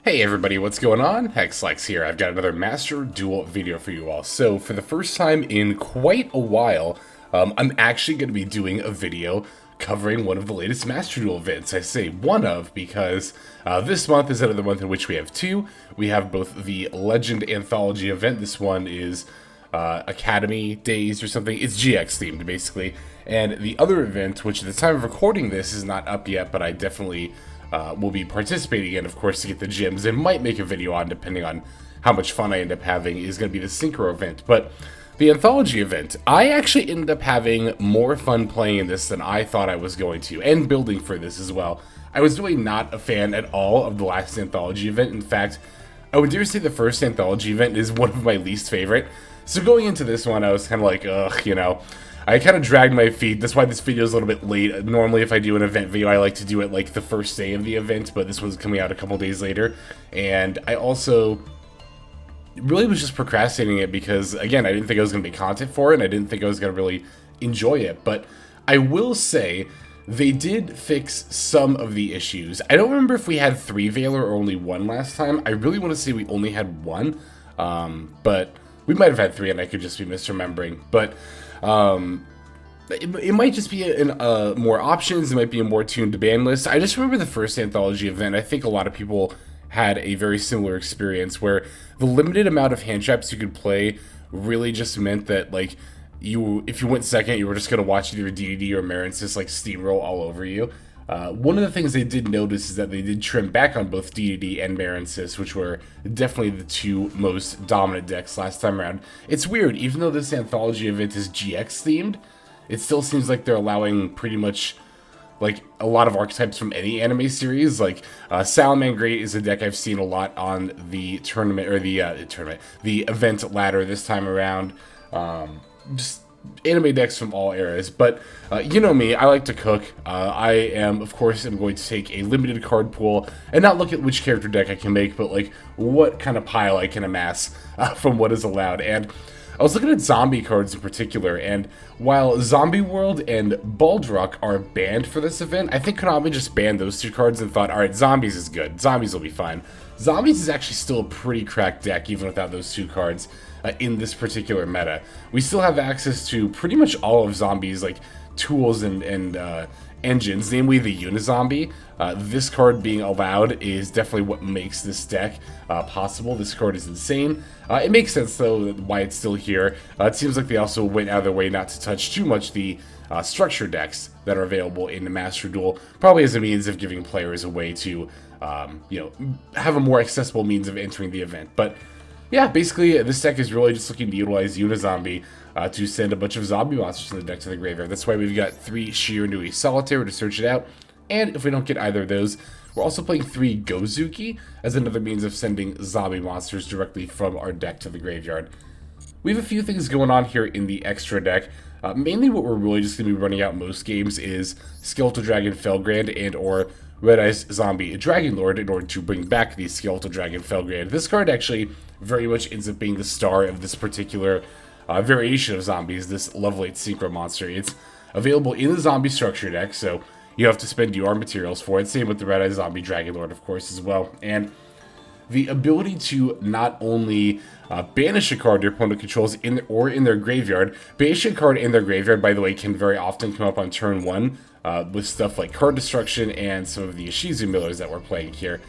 Hey everybody, what's going on? Hexlex here. I've got another Master Duel video for you all. So, for the first time in quite a while, I'm actually going to be doing a video covering one of the latest Master Duel events. I say one of because this month is another month in which we have two. We have both the Legend Anthology event. This one is Academy Days or something. It's GX themed, basically. And the other event, which at the time of recording this is not up yet, but I definitely will be participating in, of course, to get the gems and might make a video on, depending on how much fun I end up having, is going to be the Synchro event. But the Anthology event, I actually ended up having more fun playing in this than I thought I was going to, and building for this as well. I was really not a fan at all of the last Anthology event. In fact, I would dare say the first Anthology event is one of my least favorite. So going into this one, I was kind of like, ugh, you know, I kind of dragged my feet. That's why this video is a little bit late. Normally, if I do an event video, I like to do it like the first day of the event, but this one's coming out a couple days later. And I also really was just procrastinating it because, again, I didn't think I was going to be content for it, and I didn't think I was going to really enjoy it. But I will say they did fix some of the issues. I don't remember if we had 3 Valor or only 1 last time. I really want to say we only had 1, but we might have had 3, and I could just be misremembering. But it might just be more options. It might be a more tuned ban list. I just remember the first Anthology event. I think a lot of people had a very similar experience where the limited amount of hand traps you could play really just meant that, like, if you went second, you were just going to watch either DDD or Marensis like steamroll all over you. One of the things they did notice is that they did trim back on both DDD and Marensis, which were definitely the two most dominant decks last time around. It's weird, even though this Anthology event is GX themed, it still seems like they're allowing pretty much like a lot of archetypes from any anime series. Like Salaman Great is a deck I've seen a lot on the tournament, or the event ladder this time around. Just anime decks from all eras, but you know me, I like to cook. I am, of course, am going to take a limited card pool and not look at which character deck I can make, but like what kind of pile I can amass from what is allowed. And I was looking at zombie cards in particular, and while Zombie World and Baldrock are banned for this event, I think Konami just banned those 2 cards and thought, alright, Zombies is good. Zombies will be fine. Zombies is actually still a pretty cracked deck, even without those 2 cards. In this particular meta, we still have access to pretty much all of Zombies' like tools and engines, namely the Uni-Zombie. This card being allowed is definitely what makes this deck possible. This card is insane. It makes sense though why it's still here. It seems like they also went out of their way not to touch too much the structure decks that are available in the Master Duel, probably as a means of giving players a way to you know, have a more accessible means of entering the event. But yeah, basically, this deck is really just looking to utilize Uni-Zombie to send a bunch of zombie monsters in the deck to the graveyard. That's why we've got 3 Shiranui Solitaire to search it out. And if we don't get either of those, we're also playing 3 Gozuki as another means of sending zombie monsters directly from our deck to the graveyard. We have a few things going on here in the extra deck. Mainly what we're really just going to be running out most games is Skeletal Dragon Felgrand and or Red Eyes Zombie Dragon Lord in order to bring back the Skeletal Dragon Felgrand. This card actually very much ends up being the star of this particular variation of zombies, this level 8 Synchro monster. It's available in the zombie structure deck, so you have to spend your materials for it. Same with the Red Eyes Zombie Dragon Lord, of course, as well. And the ability to not only banish a card your opponent controls in their graveyard. Banishing a card in their graveyard, by the way, can very often come up on turn 1 with stuff like card destruction and some of the Ishizu Millers that we're playing here.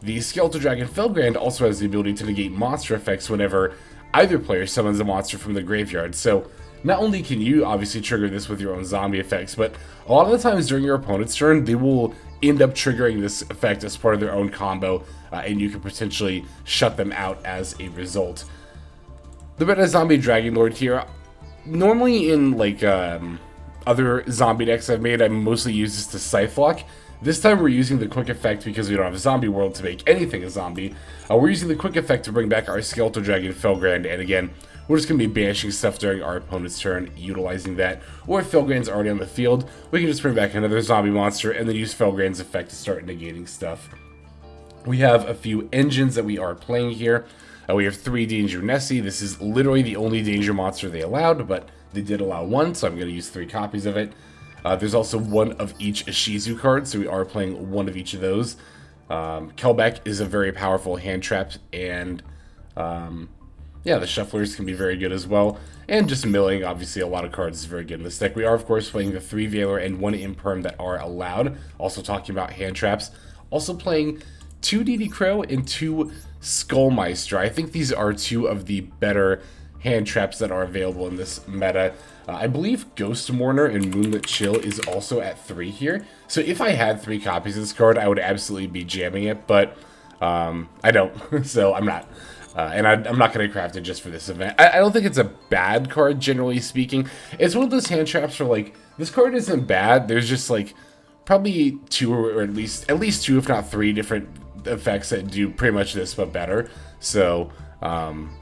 The Skeletal Dragon Felgrand also has the ability to negate monster effects whenever either player summons a monster from the graveyard. So not only can you obviously trigger this with your own zombie effects, but a lot of the times during your opponent's turn, they will end up triggering this effect as part of their own combo, and you can potentially shut them out as a result. The Red Eyes Zombie Dragon Lord here, normally in like other zombie decks I've made, I mostly use this to Scythe Lock. This time we're using the quick effect because we don't have a Zombie World to make anything a zombie. We're using the quick effect to bring back our Skeletal Dragon Felgrand, and again, we're just going to be banishing stuff during our opponent's turn, utilizing that. Or if Felgrand's already on the field, we can just bring back another zombie monster and then use Felgrand's effect to start negating stuff. We have a few engines that we are playing here. We have 3 Danger Nessie. This is literally the only danger monster they allowed, but they did allow 1, so I'm going to use 3 copies of it. There's also 1 of each Ishizu card, so we are playing 1 of each of those. Kelbek is a very powerful hand trap, and yeah, the shufflers can be very good as well. And just milling, obviously, a lot of cards is very good in this deck. We are, of course, playing the 3 Veiler and 1 Imperm that are allowed. Also talking about hand traps. Also playing 2 Crow and 2 Skull Meister. I think these are 2 of the better hand traps that are available in this meta. I believe Ghost Mourner and Moonlit Chill is also at 3 here. So if I had 3 copies of this card, I would absolutely be jamming it, but I don't, so I'm not. And I'm not going to craft it just for this event. I don't think it's a bad card, generally speaking. It's one of those hand traps where, like, this card isn't bad. There's just, like, probably 2 or at least 2, if not 3 different effects that do pretty much this, but better. So,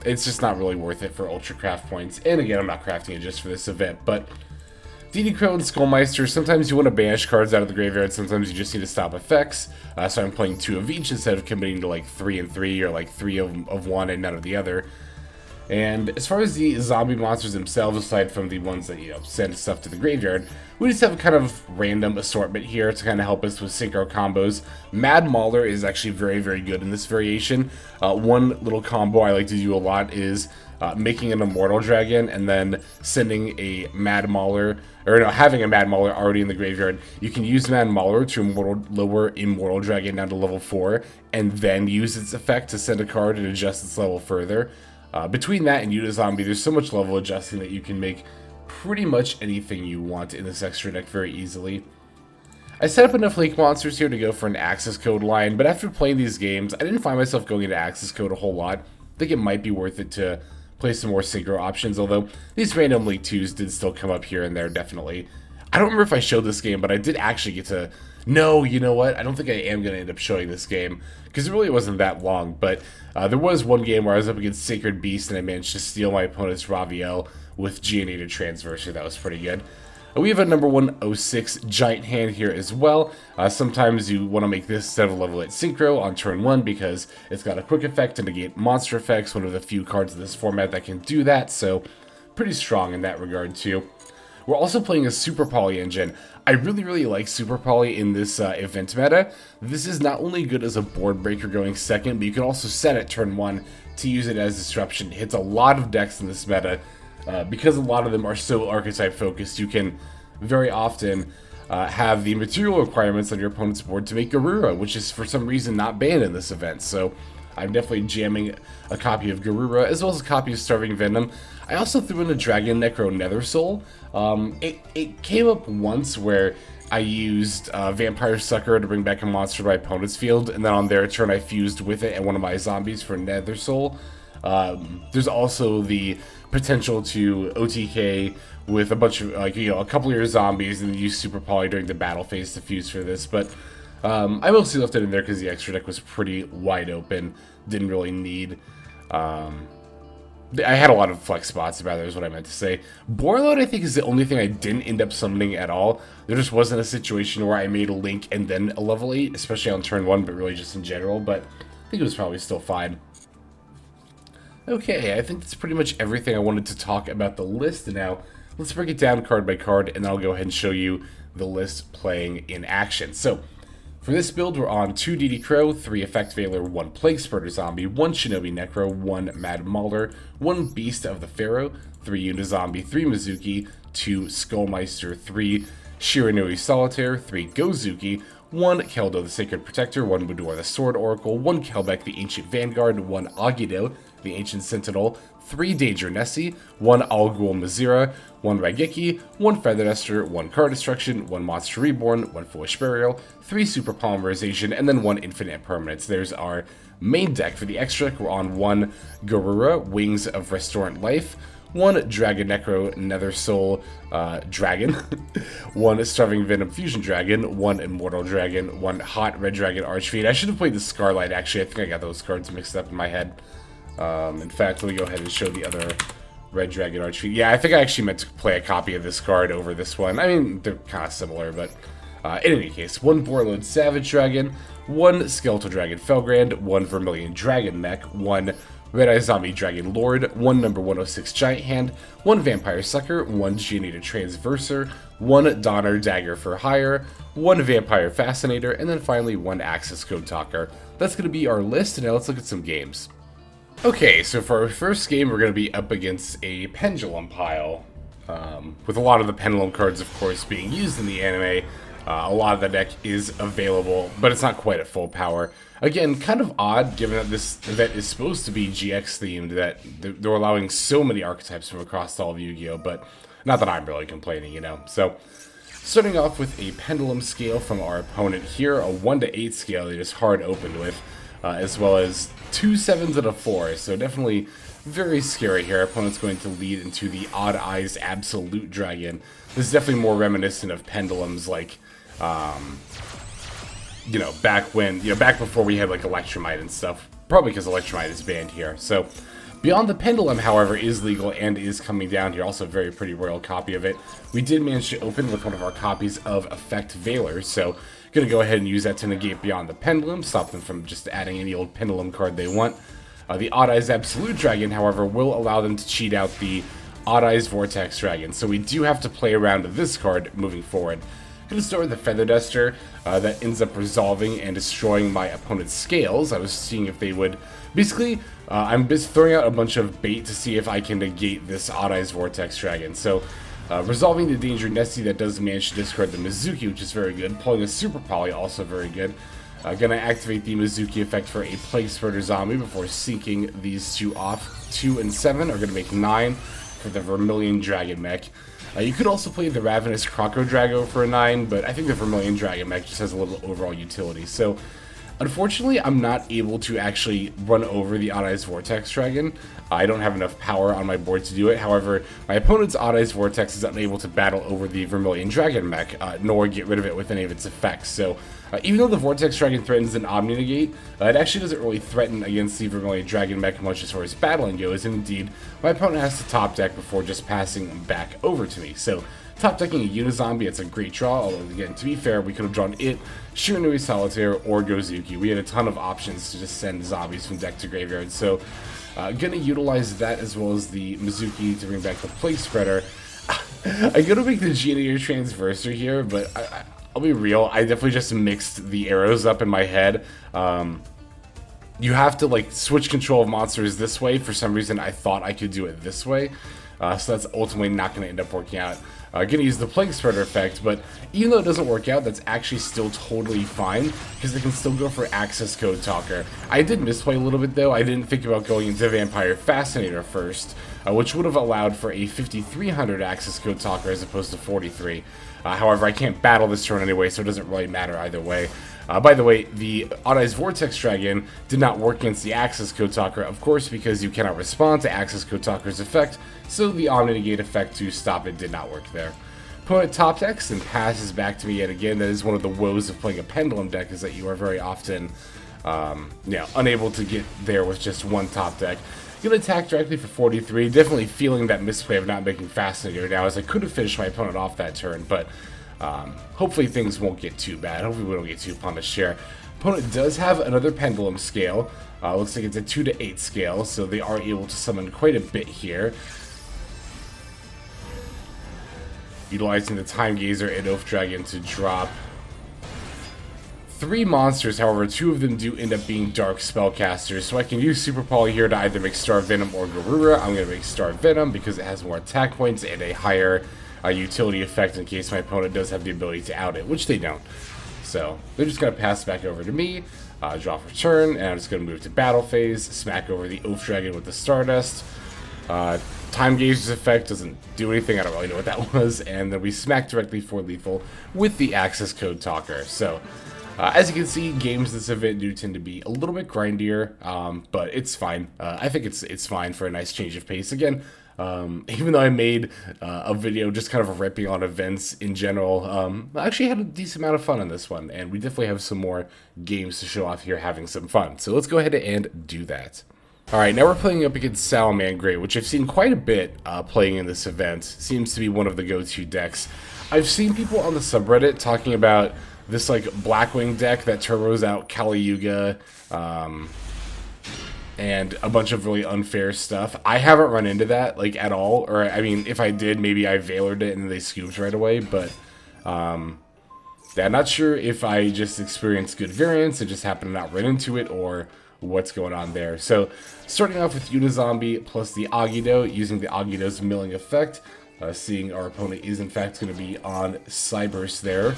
it's just not really worth it for Ultra Craft points. And again, I'm not crafting it just for this event, but Crow and Skull Meister, sometimes you want to banish cards out of the graveyard, sometimes you just need to stop effects, so I'm playing 2 of each instead of committing to like 3 and 3, or like 3 of one and none of the other. And as far as the zombie monsters themselves, aside from the ones that, you know, send stuff to the graveyard, we just have a kind of random assortment here to kind of help us with synchro combos. Mad Mauler is actually very, very good in this variation. One little combo I like to do a lot is making an Immortal Dragon and then sending a Mad Mauler, or no, having a Mad Mauler already in the graveyard. You can use Mad Mauler to lower Immortal Dragon down to level 4, and then use its effect to send a card and adjust its level further. Between that and Uni-Zombie, there's so much level adjusting that you can make pretty much anything you want in this extra deck very easily. I set up enough Lake Monsters here to go for an access code line, but after playing these games, I didn't find myself going into access code a whole lot. I think it might be worth it to play some more synchro options, although these random Lake 2s did still come up here and there, definitely. I don't remember if I showed this game, but I did actually get to... No, you know what? I don't think I am going to end up showing this game, because it really wasn't that long, but there was one game where I was up against Sacred Beast, and I managed to steal my opponent's Raviel with Geonator Transverser. That was pretty good. We have a number 106 Giant Hand here as well. Sometimes you want to make this instead of level 8 Synchro on turn 1 because it's got a quick effect to negate monster effects, one of the few cards in this format that can do that, so pretty strong in that regard too. We're also playing a Super Poly engine. I really, really like Super Poly in this event meta. This is not only good as a board breaker going second, but you can also set it turn 1 to use it as disruption. It hits a lot of decks in this meta. Because a lot of them are so archetype focused, you can very often have the material requirements on your opponent's board to make Garura, which is for some reason not banned in this event. So I'm definitely jamming a copy of Garura as well as a copy of Starving Venom. I also threw in a Dragonecro Nethersoul. It came up once where I used Vampire Sucker to bring back a monster to my opponent's field, and then on their turn I fused with it and one of my zombies for Nethersoul. There's also the potential to OTK with a bunch of, like, you know, a couple of your zombies and then use Super Poly during the battle phase to fuse for this, but I mostly left it in there because the extra deck was pretty wide open, didn't really need, I had a lot of flex spots, rather, is what I meant to say. Borload, I think, is the only thing I didn't end up summoning at all. There just wasn't a situation where I made a Link and then a level 8, especially on turn 1, but really just in general, but I think it was probably still fine. Okay, I think that's pretty much everything I wanted to talk about the list. Now, let's break it down card by card, and I'll go ahead and show you the list playing in action. So, for this build, we're on 2 Crow, 3 Effect Veiler, 1 Plaguespreader Zombie, 1 Shinobi Necro, 1 Mad Mauler, 1 Beast of the Pharaoh, 3 Uni-Zombie, 3 Mezuki, 2 Skull Meister, 3 Shiranui Solitaire, 3 Gozuki, 1 Keldo the Sacred Protector, 1 Mudora the Sword Oracle, 1 Kelbek the Ancient Vanguard, 1 Agido the Ancient Sentinel, 3 Danger Nessie, 1 Alghoul Mazera, 1 Raigeki, 1 Feather Duster, 1 Card Destruction, 1 Monster Reborn, 1 Foolish Burial, 3 Super Polymerization, and then 1 Infinite Impermanence. There's our main deck. For the extra deck, we're on 1 Garura, Wings of Restorant Life, 1 Dragonecro Nethersoul Dragon, 1 Starving Venom Fusion Dragon, 1 Immortal Dragon, 1 Hot Red Dragon Archfiend. I should have played the Scarlight, actually. I think I got those cards mixed up in my head. In fact, let me go ahead and show the other Red Dragon Archfiend. Yeah, I think I actually meant to play a copy of this card over this one. I mean, they're kind of similar, but in any case, 1 Borload Savage Dragon, 1 Skeletal Dragon Felgrand, 1 Vermilion Dragon Mech, 1 Red-Eye Zombie Dragon Lord, 1 number 106 Giant Hand, 1 Vampire Sucker, 1 Geonator Transverser, 1 Donner Dagger for Hire, 1 Vampire Fascinator, and then finally 1 Access Code Talker. That's going to be our list, and now let's look at some games. Okay, so for our first game, we're going to be up against a Pendulum pile, with a lot of the Pendulum cards, of course, being used in the anime. A lot of the deck is available, but it's not quite at full power. Again, kind of odd, given that this event is supposed to be GX themed, that they're allowing so many archetypes from across all of Yu-Gi-Oh! But not that I'm really complaining, you know. So, starting off with a Pendulum scale from our opponent here, a 1 to 8 scale they just hard opened with, as well as 2 7s and a 4. So definitely very scary here. Our opponent's going to lead into the Odd Eyes Absolute Dragon. This is definitely more reminiscent of Pendulums like, you know, back before we had like Electromite and stuff. Probably because Electromite is banned here. So, Beyond the Pendulum, however, is legal and is coming down here. Also a very pretty royal copy of it. We did manage to open with one of our copies of Effect Veiler, so going to go ahead and use that to negate Beyond the Pendulum, stop them from just adding any old Pendulum card they want. The Odd Eyes Absolute Dragon, however, will allow them to cheat out the Odd Eyes Vortex Dragon, so we do have to play around with this card moving forward. Going to start with the Feather Duster that ends up resolving and destroying my opponent's scales. I was seeing if they would... Basically, I'm just throwing out a bunch of bait to see if I can negate this Odd Eyes Vortex Dragon. So, resolving the Danger Nessie, that does manage to discard the Mezuki, which is very good. Pulling a Super Poly, also very good. Gonna activate the Mezuki effect for a Plaguespreader Zombie before sinking these two off. 2 and 7 are gonna make 9 for the Vermilion Dragon mech. You could also play the Ravenous Croco Drago for a 9, but I think the Vermilion Dragon mech just has a little overall utility. So, unfortunately, I'm not able to actually run over the Odd Eyes Vortex Dragon. I don't have enough power on my board to do it. However, my opponent's Odd Eyes Vortex is unable to battle over the Vermilion Dragon mech, nor get rid of it with any of its effects. So, even though the Vortex Dragon threatens an Omni Negate, it actually doesn't really threaten against the Vermilion Dragon mech much as far as battling goes. And indeed, my opponent has to top deck before just passing back over to me. So, top decking a Uni-Zombie, it's a great draw, although again, to be fair, we could have drawn it, Shiranui Solitaire, or Gozuki. We had a ton of options to just send zombies from deck to graveyard, so gonna utilize that as well as the Mezuki to bring back the Plaguespreader. I'm gonna make the Geonator Transverser here, but I'll be real, I definitely just mixed the arrows up in my head. You have to like switch control of monsters this way. For some reason, I thought I could do it this way. So that's ultimately not going to end up working out. Going to use the Plaguespreader effect, but even though it doesn't work out, that's actually still totally fine, because they can still go for Access Code Talker. I did misplay a little bit though. I didn't think about going into Vampire Fascinator first, which would have allowed for a 5300 Access Code Talker as opposed to 43. However, I can't battle this turn anyway, so it doesn't really matter either way. By the way, the Odd Eyes Vortex Dragon did not work against the Access Code Talker, of course, because you cannot respond to Access Code Talker's effect, so the Omni Negate effect to stop it did not work there. Opponent top decks and passes back to me yet again. That is one of the woes of playing a Pendulum deck, is that you are very often unable to get there with just one top deck. Gonna attack directly for 43, definitely feeling that misplay of not making Fascinator now, as I could have finished my opponent off that turn, but hopefully things won't get too bad. Hopefully we don't get too punished here. Opponent does have another Pendulum scale. Looks like it's a 2 to 8 scale, so they are able to summon quite a bit here. Utilizing the Time Gazer and Oath Dragon to drop 3 monsters, however, 2 of them do end up being Dark Spellcasters, so I can use Super Poly here to either make Star Venom or Garura. I'm going to make Star Venom because it has more attack points and a higher utility effect in case my opponent does have the ability to out it, which they don't. So, they're just going to pass back over to me, draw for turn, and I'm just going to move to battle phase, smack over the Oath Dragon with the Stardust. Time Gauge's effect doesn't do anything, I don't really know what that was, and then we smack directly for lethal with the Access Code Talker. So, as you can see, games this event do tend to be a little bit grindier, but it's fine. I think it's fine for a nice change of pace. Again, even though I made a video just kind of ripping on events in general, I actually had a decent amount of fun on this one, and we definitely have some more games to show off here having some fun. So let's go ahead and do that. Alright, now we're playing up against Salamangreat, which I've seen quite a bit playing in this event. Seems to be one of the go-to decks. I've seen people on the subreddit talking about this like Blackwing deck that turbos out Kali Yuga, and a bunch of really unfair stuff. I haven't run into that, like, at all. Or, I mean, if I did, maybe I Veilered it and they scooped right away. But, yeah, not sure if I just experienced good variance and just happened to not run into it, or what's going on there. So, starting off with Uni-Zombie plus the Agido, using the Agido's milling effect. Seeing our opponent is in fact going to be on Cyburst there.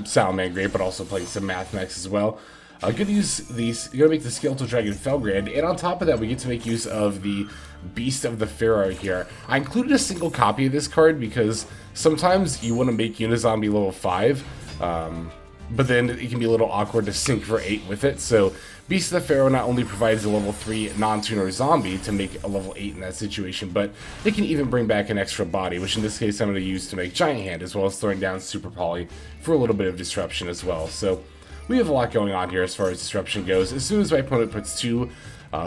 Salaman great, but also playing some Mathemax as well. Going to use these, going to make the Skeletal Dragon Felgrand, and on top of that we get to make use of the Beast of the Pharaoh here. I included a single copy of this card because sometimes you want to make Uni-Zombie level 5, but then it can be a little awkward to sync for 8 with it, so Beast of the Pharaoh not only provides a level 3 non-tuner zombie to make a level 8 in that situation, but it can even bring back an extra body, which in this case I'm going to use to make Giant Hand, as well as throwing down Super Poly for a little bit of disruption as well. So we have a lot going on here as far as disruption goes. As soon as my opponent puts 2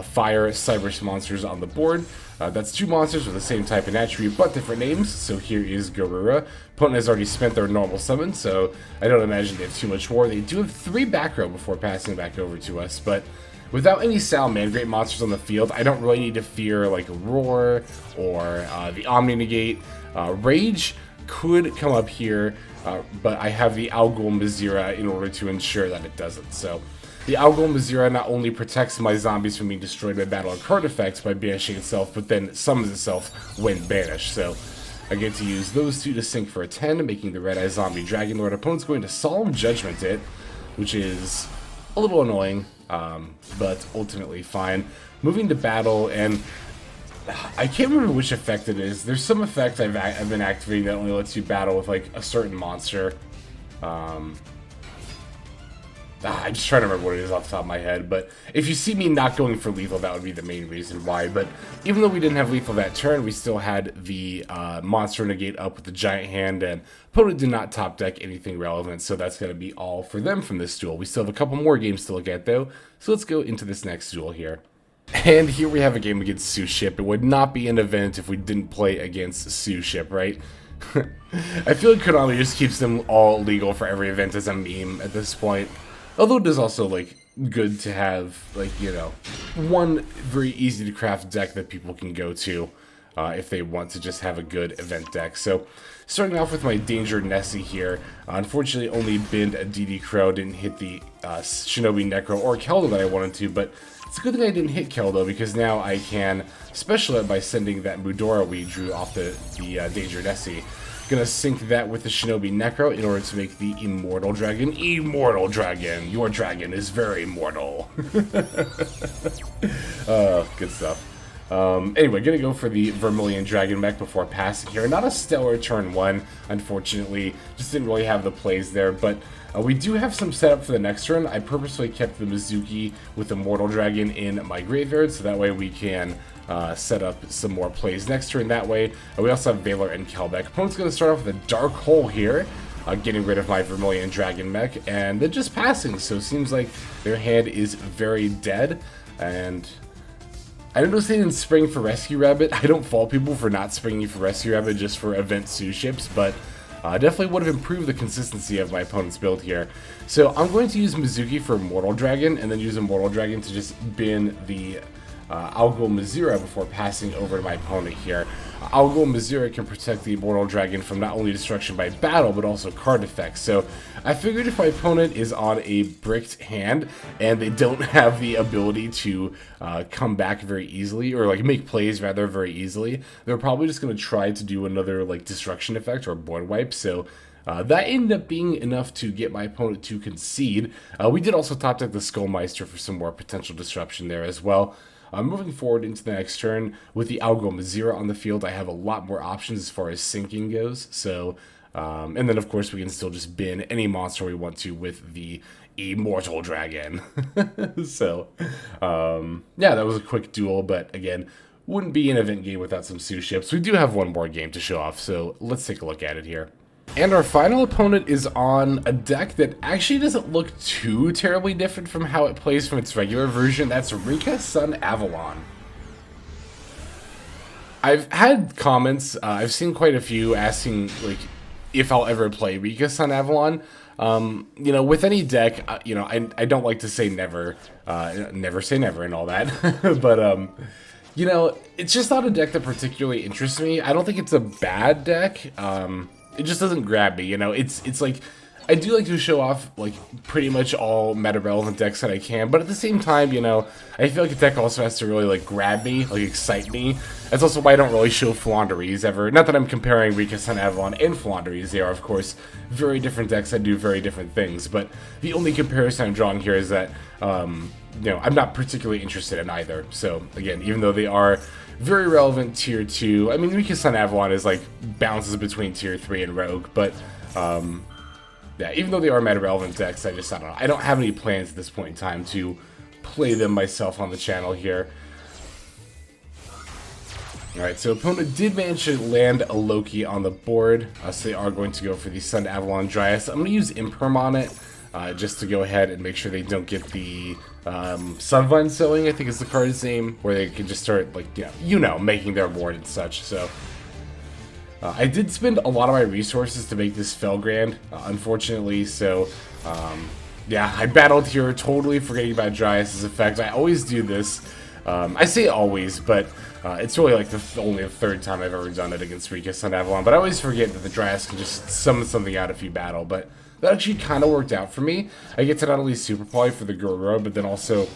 fire Cyberse monsters on the board, that's 2 monsters with the same type and attribute but different names. So here is Garura. Opponent has already spent their normal summon, so I don't imagine they have too much more. They do have 3 back row before passing back over to us, but without any Salaman great monsters on the field, I don't really need to fear like a Roar or the Omni Negate. Rage could come up here, but I have the Alghoul Mazera in order to ensure that it doesn't. So the Alghoul Mazera not only protects my zombies from being destroyed by battle or card effects by banishing itself, but then summons itself when banished. So I get to use those 2 to sync for a 10, making the Red Eye Zombie Dragon Lord. Opponent's going to Solemn Judgment it, which is a little annoying, but ultimately fine. Moving to battle, and I can't remember which effect it is. There's some effect I've been activating that only lets you battle with like a certain monster. I'm just trying to remember what it is off the top of my head, but if you see me not going for lethal, that would be the main reason why. But even though we didn't have lethal that turn, we still had the monster negate up with the Giant Hand, and opponent did not top deck anything relevant, so that's going to be all for them from this duel. We still have a couple more games to look at though, so let's go into this next duel here. And here we have a game against Sue Ship. It would not be an event if we didn't play against Sue Ship, right? I feel like Konami just keeps them all legal for every event as a meme at this point. Although it is also, like, good to have, like, you know, one very easy to craft deck that people can go to if they want to just have a good event deck. So, starting off with my Danger Nessie here. Unfortunately, only binned a DD Crow, didn't hit the Shinobi Necro or Keldo that I wanted to, but it's a good thing I didn't hit Keldo, because now I can special it by sending that Mudora we drew off the Danger Nessie. Gonna sync that with the Shinobi Necro in order to make the Immortal Dragon. Immortal Dragon! Your dragon is very mortal. Good stuff. Anyway, gonna go for the Vermilion Dragon mech before passing here. Not a stellar turn 1, unfortunately. Just didn't really have the plays there, but we do have some setup for the next turn. I purposely kept the Mezuki with Immortal Dragon in my graveyard, so that way we can set up some more plays next turn that way. We also have Valor and Kelbek. Opponent's going to start off with a Dark Hole here, getting rid of my Vermilion Dragon mech, and then just passing, so it seems like their hand is very dead. And I noticed they didn't spring for Rescue Rabbit. I don't fault people for not springing for Rescue Rabbit just for event Sue ships, but definitely would have improved the consistency of my opponent's build here. So I'm going to use Mezuki for Immortal Dragon, and then use Immortal Dragon to just bin the Alghoul Mazera before passing over to my opponent here. Alghoul Mazera can protect the Immortal Dragon from not only destruction by battle, but also card effects. So I figured if my opponent is on a bricked hand, and they don't have the ability to come back very easily, or like make plays rather very easily, they're probably just going to try to do another like destruction effect or board wipe. So that ended up being enough to get my opponent to concede. We did also top deck the Skull Meister for some more potential disruption there as well. Moving forward into the next turn, with the Alghoul Mazera on the field, I have a lot more options as far as syncing goes. So, and then of course we can still just bin any monster we want to with the Immortal Dragon. So, yeah, that was a quick duel, but again, wouldn't be an event game without some Sue ships. We do have one more game to show off, so let's take a look at it here. And our final opponent is on a deck that actually doesn't look too terribly different from how it plays from its regular version. That's Rika Sun Avalon. I've had comments, I've seen quite a few asking like if I'll ever play Rika Sun Avalon. You know, with any deck, you know, I don't like to say never, never say never and all that, but, you know, it's just not a deck that particularly interests me. I don't think it's a bad deck. It just doesn't grab me, you know. It's like, I do like to show off, like, pretty much all meta-relevant decks that I can, but at the same time, you know, I feel like a deck also has to really, like, grab me, like, excite me. That's also why I don't really show Flaunderies ever. Not that I'm comparing Rika, Sun, Avalon, and Flaunderies. They are, of course, very different decks that do very different things, but the only comparison I'm drawing here is that, you know, I'm not particularly interested in either. So, again, even though they are very relevant tier 2, I mean, Rika, Sun, Avalon is, like, bounces between tier 3 and Rogue, but, yeah, even though they are meta-relevant decks, I don't know. I don't have any plans at this point in time to play them myself on the channel here. Alright, so opponent did manage to land a Loki on the board, so they are going to go for the Sun Avalon Dryas. I'm going to use Imperm on it, just to go ahead and make sure they don't get the Sunvine Sowing, I think is the card's name, where they can just start, like, you know, making their board and such, so... I did spend a lot of my resources to make this Felgrand, unfortunately, so, yeah, I battled here, totally forgetting about Dryas' effect. I always do this. I say always, but it's really like only the third time I've ever done it against Rika, Sun, Avalon, but I always forget that the Dryas can just summon something out if you battle, but that actually kind of worked out for me. I get to not only Super Poly for the Garura, but then also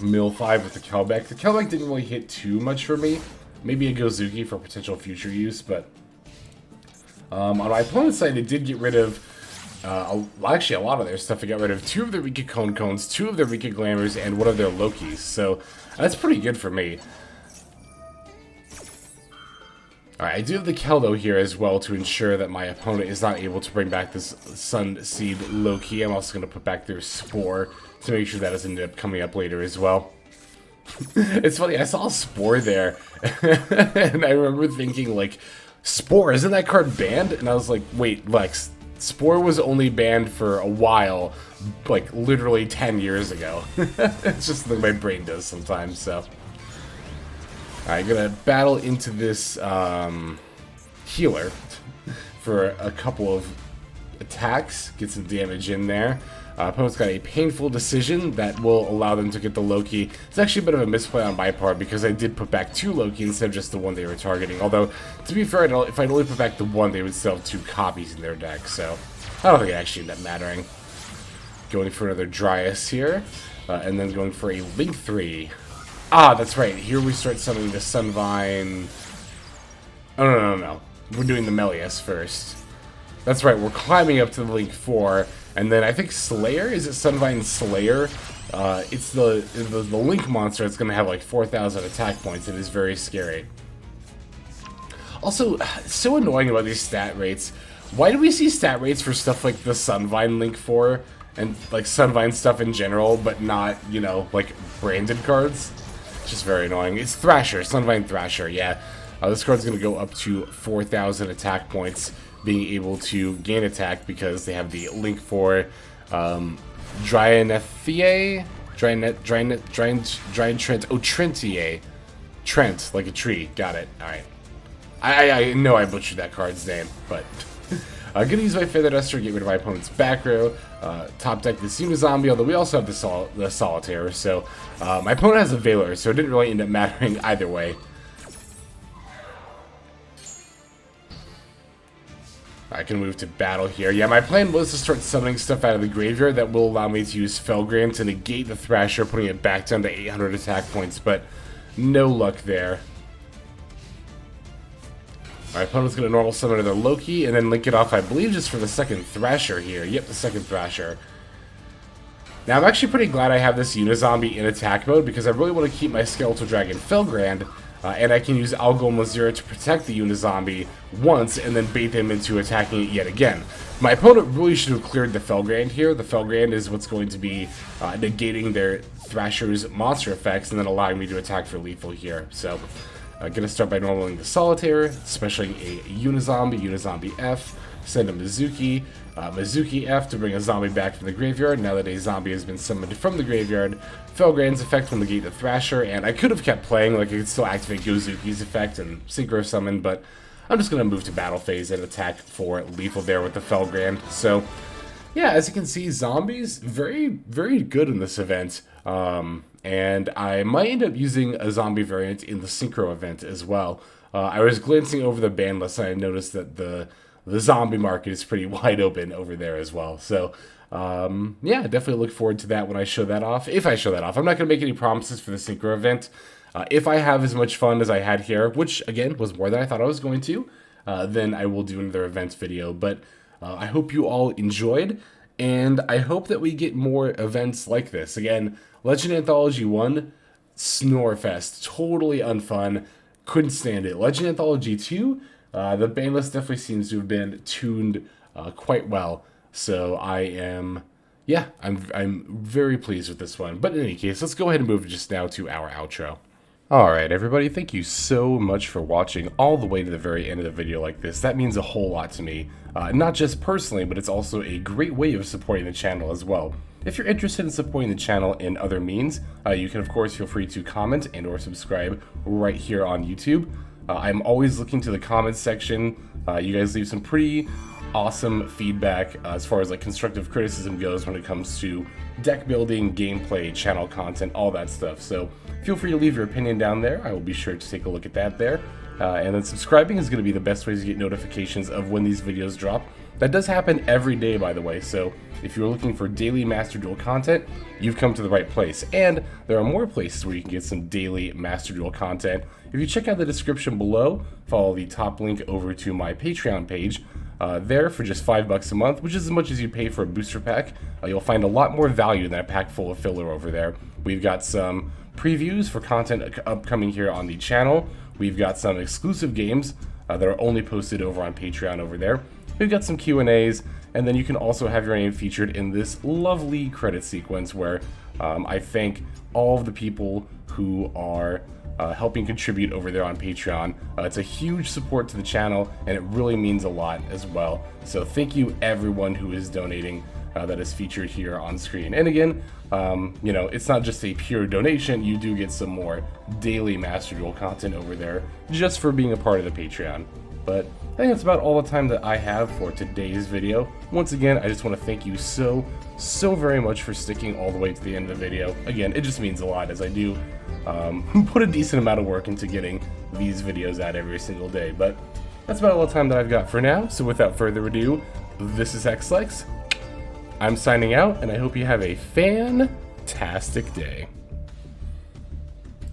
Mill 5 with the Kelbek. The Kelbek didn't really hit too much for me. Maybe a Gozuki for potential future use, but on my opponent's side, it did get rid of, actually a lot of their stuff. It got rid of 2 of their Rika Cones, 2 of their Rika Glamours, and 1 of their Lokis, so that's pretty good for me. Alright, I do have the Keldo here as well to ensure that my opponent is not able to bring back this Sun Seed Loki. I'm also going to put back their Spore to make sure that doesn't end up coming up later as well. It's funny, I saw a Spore there, and I remember thinking, like, Spore, isn't that card banned? And I was like, wait, Lex, Spore was only banned for a while, like, literally 10 years ago. It's just the way my brain does sometimes, so. Alright, gonna battle into this, healer for a couple of attacks, get some damage in there. Opponent's got a painful decision that will allow them to get the Loki. It's actually a bit of a misplay on my part because I did put back 2 Loki instead of just the one they were targeting. Although, to be fair, if I'd only put back the one, they would still have 2 copies in their deck, so I don't think it actually ended up mattering. Going for another Dryas here, and then going for a Link 3. Ah, that's right, here we start summoning the Sunvine... Oh, no. We're doing the Melius first. That's right, we're climbing up to the Link 4, and then I think Slayer, is it Sunvine Slayer? It's the Link monster that's going to have like 4,000 attack points. It is very scary. Also, it's so annoying about these stat rates. Why do we see stat rates for stuff like the Sunvine Link 4, and like Sunvine stuff in general, but not, you know, like branded cards? It's just very annoying. It's Thrasher, Sunvine Thrasher, yeah. This card's going to go up to 4,000 attack points, being able to gain attack because they have the Link 4 Dryanethiae? Trent. Oh, Trentiae. Trent, like a tree. Got it. Alright. I know I butchered that card's name, but... I'm going to use my Feather Duster to get rid of my opponent's back row. Top deck this Uni-Zombie, although we also have the Solitaire, so... my opponent has a Veiler, so it didn't really end up mattering either way. I can move to battle here. Yeah, my plan was to start summoning stuff out of the graveyard that will allow me to use Felgrand to negate the Thrasher, putting it back down to 800 attack points, but no luck there. My opponent's going to normal summon another Loki, and then link it off, I believe, just for the second Thrasher here. Yep, the second Thrasher. Now, I'm actually pretty glad I have this Uni-Zombie in attack mode, because I really want to keep my Skeletal Dragon Felgrand, and I can use Alghoul Mazera to protect the Uni-Zombie once, and then bait them into attacking it yet again. My opponent really should have cleared the Felgrand here. The Felgrand is what's going to be negating their Thrasher's monster effects, and then allowing me to attack for lethal here. So, gonna start by normaling the Solitaire, specialing a Uni-Zombie, Uni-Zombie F, send a Mezuki, Mezuki F to bring a zombie back from the graveyard. Now that a zombie has been summoned from the graveyard, Felgrand's effect will negate the Thrasher, and I could have kept playing, like I could still activate Gozuki's effect and Synchro Summon, but I'm just going to move to battle phase and attack for lethal there with the Felgrand. So, yeah, as you can see, zombies, very good in this event. And I might end up using a zombie variant in the Synchro event as well. I was glancing over the ban list and I noticed that the zombie market is pretty wide open over there as well. So, yeah, definitely look forward to that when I show that off. If I show that off, I'm not going to make any promises for the Synchro event. If I have as much fun as I had here, which again was more than I thought I was going to, then I will do another events video. But I hope you all enjoyed, and I hope that we get more events like this. Again, Legend Anthology 1, Snorefest, totally unfun, couldn't stand it. Legend Anthology 2, the ban list definitely seems to have been tuned quite well. So I'm very pleased with this one. But in any case, let's go ahead and move just now to our outro. Alright everybody, thank you so much for watching all the way to the very end of the video like this. That means a whole lot to me. Not just personally, but it's also a great way of supporting the channel as well. If you're interested in supporting the channel in other means, you can of course feel free to comment and or subscribe right here on YouTube. I'm always looking to the comments section. You guys leave some pretty awesome feedback as far as like constructive criticism goes when it comes to deck building, gameplay, channel content, all that stuff. So feel free to leave your opinion down there. I will be sure to take a look at that there. And then subscribing is going to be the best way to get notifications of when these videos drop. That does happen every day, by the way, so if you're looking for daily Master Duel content, you've come to the right place. And there are more places where you can get some daily Master Duel content. If you check out the description below, follow the top link over to my Patreon page. There for just $5 a month, which is as much as you pay for a booster pack. You'll find a lot more value than a pack full of filler over there. We've got some previews for content upcoming here on the channel. We've got some exclusive games that are only posted over on Patreon over there. We've got some Q&As, and then you can also have your name featured in this lovely credit sequence where I thank all of the people who are helping contribute over there on Patreon. It's a huge support to the channel, and it really means a lot as well. So thank you everyone who is donating that is featured here on screen. And again, you know, it's not just a pure donation. You do get some more daily Master Duel content over there just for being a part of the Patreon. But I think that's about all the time that I have for today's video. Once again, I just want to thank you so very much for sticking all the way to the end of the video. Again, it just means a lot as I do put a decent amount of work into getting these videos out every single day. But that's about all the time that I've got for now. So without further ado, this is XLex. I'm signing out, and I hope you have a fantastic day.